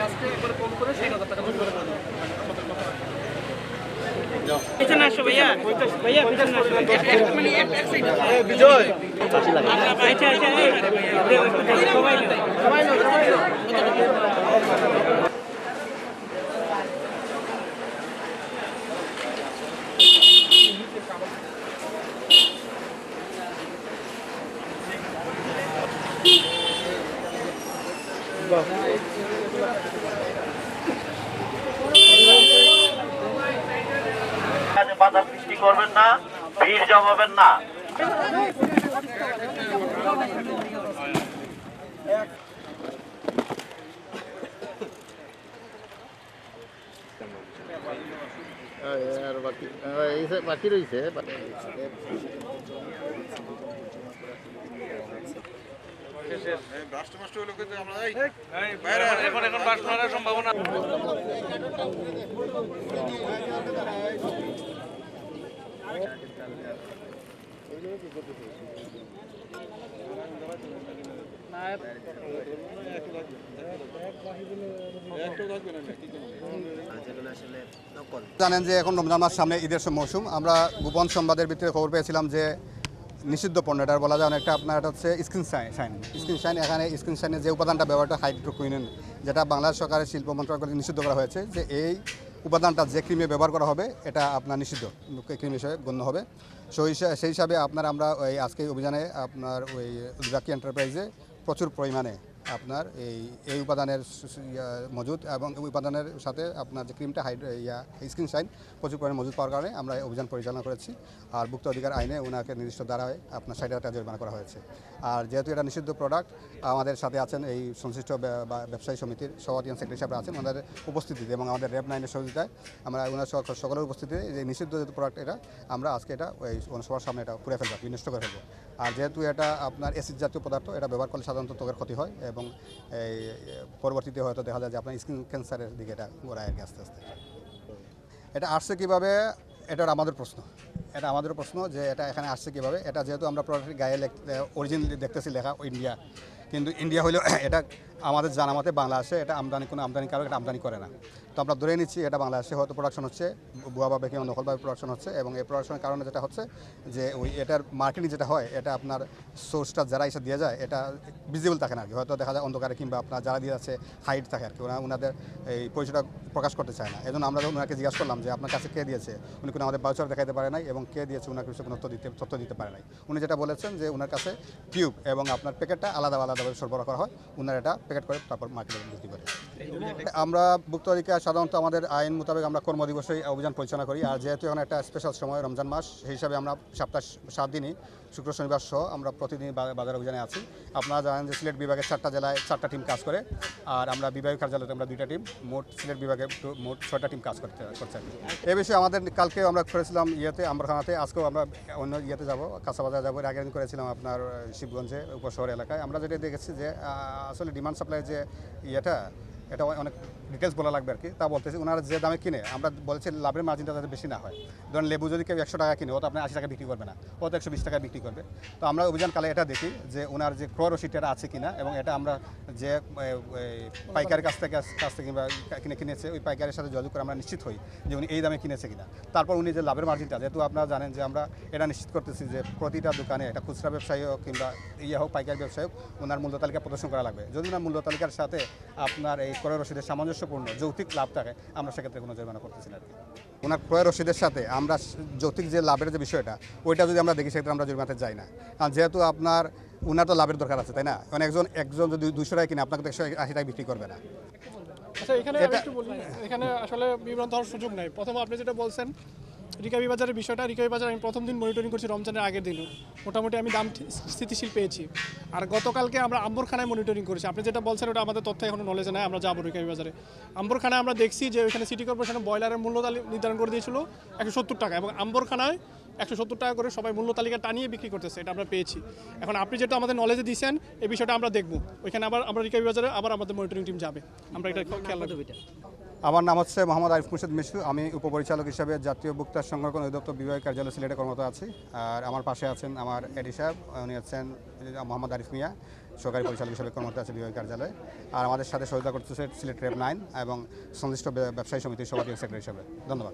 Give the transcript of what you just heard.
আজকে একবারে কম করে 6000 টাকা করে পিছনে আসো ভাইয়া ভাইয়া পিছনে আসো মানে এক সাইড বিজয় আচ্ছা আচ্ছা সবাই বাধা সৃষ্টি করবেন না, ভিড় জমাবেন না। বাকি রয়েছে সম্ভাবনা জানেন যে এখন রমজান মাস সামনে ঈদের মৌসুম। আমরা গোপন সংবাদের ভিত্তিতে খবর পেয়েছিলাম যে নিষিদ্ধ পণ্য, এটা বলা যায় অনেকটা আপনার এটা হচ্ছে স্কিন শাইন। এখানে স্কিন শাইনের যে উপাদানটা ব্যবহারটা হাইড্রোকুইনিন, যেটা বাংলাদেশ সরকারের শিল্প মন্ত্রণালয় নিষিদ্ধ করা হয়েছে, যে এই উপাদানটা যে ক্রিমে ব্যবহার করা হবে এটা আপনার নিষিদ্ধ ক্রিম হিসেবে গণ্য হবে। সেই হিসাবে আপনার আমরা ওই আজকে অভিযানে আপনার ওই জাকি এন্টারপ্রাইজে প্রচুর পরিমাণে আপনার এই উপাদানের মজুদ এবং উপাদানের সাথে আপনার যে ক্রিমটা স্কিন শাইন প্রচুর পরিমাণে মজুদ পাওয়ার কারণে আমরা অভিযান পরিচালনা করেছি। আর ভুক্ত অধিকার আইনে ওনাকে নির্দিষ্ট ধারায় আপনার 60,000 টাকা জরিমানা করা হয়েছে। আর যেহেতু এটা নিষিদ্ধ প্রোডাক্ট, আমাদের সাথে আছেন এই সংশ্লিষ্ট ব্যবসায়ী সমিতির সভাপতি সেক্রেটারি সাহেব আছেন, ওনাদের উপস্থিতিতে এবং আমাদের র্যাব 9-এর সহযোগিতায় আমরা ওনার সকলের উপস্থিতিতে যে নিষিদ্ধ যেহেতু প্রোডাক্ট এটা আমরা আজকে এটা ওই সবার সামনে এটা পুড়ে ফেলবো, বিনষ্ট করে ফেলবো। আর যেহেতু এটা আপনার অ্যাসিড জাতীয় পদার্থ, এটা ব্যবহার করলে সাধারণত ত্বকের ক্ষতি হয় এবং এই পরবর্তীতে হয়তো দেখা যায় যে আপনার স্কিন ক্যান্সারের দিকে এটা গোড়ায় আর কি আস্তে আস্তে। এটা আসছে কীভাবে, এটা আমাদের প্রশ্ন যে এটা এখানে আসছে কীভাবে। এটা যেহেতু আমরা প্রোডাক্টের গায়ে অরিজিন দেখতেছি লেখা ইন্ডিয়া, কিন্তু ইন্ডিয়া হলেও এটা আমাদের জানা মতে বাংলাদেশে এটা কোনো আমদানিকারক এটা আমদানি করে না। তো আমরা ধরে নিচ্ছি এটা বাংলাদেশে হয়তো প্রোডাকশন হচ্ছে, ভুয়াভাবে কিংবা নকলভাবে প্রোডাকশন হচ্ছে, এবং এই প্রোডাকশনের কারণে যেটা হচ্ছে যে ওই এটার মার্কেটিং যেটা হয়, এটা আপনার সোর্সটা যারা এসে দিয়ে যায় এটা ভিজিবল থাকে না আর কি। হয়তো দেখা যায় অন্ধকারে কিংবা আপনার যারা দিয়ে যাচ্ছে হাইট থাকে আর কি, ওনাদের এই পরিচয়টা প্রকাশ করতে চায় না। এই জন্য আমরা ওনাকে জিজ্ঞাসা করলাম যে আপনার কাছে কে দিয়েছে, উনি কোনো আমাদের বাউচার দেখাতে পারে নাই এবং কে দিয়েছে ওনার কিছু কোনো তথ্য দিতে পারে নাই। উনি যেটা বলেছেন যে ওনার কাছে টিউব এবং আপনার প্যাকেটটা আলাদাভাবে সরবরাহ করা হয়, ওনারা এটা প্যাকেট করে তারপর মার্কেটে বিক্রি করে। আমরা ভুক্ত অধিকার সাধারণত আমাদের আইন মোতাবেক আমরা কর্মদিবসে অভিযান পরিচালনা করি। আর যেহেতু এখন একটা স্পেশাল সময় রমজান মাস, সেই হিসাবে আমরা সপ্তাহে 7 দিনই শুক্র শনিবার সহ আমরা প্রতিদিন বাজার অভিযানে আছি। আপনারা জানেন যে সিলেট বিভাগের 4টা জেলায় 4টা টিম কাজ করে, আর আমরা বিভাগীয় কার্যালয়তে আমরা 2টা টিম, মোট সিলেট বিভাগে মোট 6টা টিম কাজ করছে। এ বিষয়ে আমাদের কালকেও আমরা করেছিলাম আম্বরখানাতে, আজকেও আমরা অন্য যাবো, কাঁচাবাজার যাবো। এর আগের দিন করেছিলাম আপনার শিবগঞ্জে উপশহর এলাকায়। আমরা যেটা দেখেছি যে আসলে ডিমান্ড সাপ্লাই যে এটা অনেক ডিটেলস বলা লাগবে আর কি। তা বলতেছি ওনারা যে দামে কিনে, আমরা বলছি লাভের মার্জিনটা যাতে বেশি না হয়। ধরুন লেবু যদি কেউ 100 টাকা কিনে, ও তো আপনার 80 টাকা বিক্রি করবে না, ও তো 120 টাকা বিক্রি করবে। তো আমরা অভিযানকালে এটা দেখি যে ওনার যে ক্রয় রসিদটা আছে কিনা, এবং এটা আমরা যে পাইকারের কাছ থেকে কিংবা কিনেছে ওই পাইকারের সাথে যোগাযোগ করে আমরা নিশ্চিত হই যে উনি এই দামে কিনেছে কিনা। তারপর উনি যে লাভের মার্জিনটা, যেহেতু আপনারা জানেন যে আমরা এটা নিশ্চিত করতেছি যে প্রতিটা দোকানে এটা খুচরা ব্যবসায়ী হোক কিংবা হোক পাইকারি ব্যবসায়ী হোক, ওনার মূল্য তালিকা প্রদর্শন করা লাগবে। যদি না মূল্য তালিকার সাথে আপনার এই ক্রয় রসিদের সামঞ্জস্যপূর্ণ যৌক্তিক লাভ থাকে, আমরা সেক্ষেত্রে কোনো জরিমানা করতেছি না আর কি। ওনার ক্রয় রসিদের সাথে আমরা যৌক্তিক যে লাভের যে বিষয়টা, ওইটা যদি আমরা দেখি সেক্ষেত্রে আমরা জরিমানাতে যাই না। কারণ যেহেতু আপনার ওনার তো লাভের দরকার আছে, তাই না? একজন যদি 200 টাকা কিনে, আপনাকে তো 180 টাকা বিক্রি করবে না। আচ্ছা, এখানে একটু বলি, এখানে আসলে বিভ্রান্ত হওয়ার সুযোগ নাই। প্রথম আপনি যেটা বলছেন রিকাবি বাজারের বিষয়টা, রিকাবি বাজার আমি প্রথম দিন মনিটরিং করছি রমজানের আগের দিনও, মোটামুটি আমি দাম স্থিতিশীল পেয়েছি। আর গতকালকে আমরা আম্বরখানায় মনিটরিং করেছি। আপনি যেটা বলছেন ওটা আমাদের তথ্য এখনো নলেজে নাই, আমরা যাবো রিকাবি বাজারে। আম্বরখানায় আমরা দেখছি যে ওইখানে সিটি কর্পোরেশনের ব্রয়লারের মূল্য নির্ধারণ করে দিয়েছিল 170 টাকা, এবং আম্বরখানায় 170 টাকা করে সবাই মূল্য তালিকা টানিয়ে বিক্রি করতেছে, এটা আমরা পেয়েছি। এখন আপনি যেটা আমাদের নলেজে দিয়েছেন এই বিষয়টা আমরা দেখবো, ওইখানে আবার আমরা রিকাবি বাজারে আবার আমাদের মনিটরিং টিম যাবে, আমরা এটা খেয়াল রাখবো। আমার নাম হচ্ছে মোহাম্মদ আরিফ মুর্শিদ মিশু। আমি উপপরিচালক হিসাবে জাতীয় ভোক্তা সংরক্ষণ অধিদপ্তর বিভাগীয় কার্যালয় সিলেটে কর্মরত আছি। আর আমার পাশে আছেন আমার এডি সাহেব, উনি হচ্ছেন মোহাম্মদ আরিফ মিয়া, সহকারী পরিচালক হিসাবে কর্মরত আছে বিভাগীয় কার্যালয়ে। আর আমাদের সাথে সহযোগিতা করতেছে সিলেট রেব 9 এবং সংশ্লিষ্ট ব্যবসায়ী সমিতির সভাপতি সেক্রেটারি হিসাবে। ধন্যবাদ।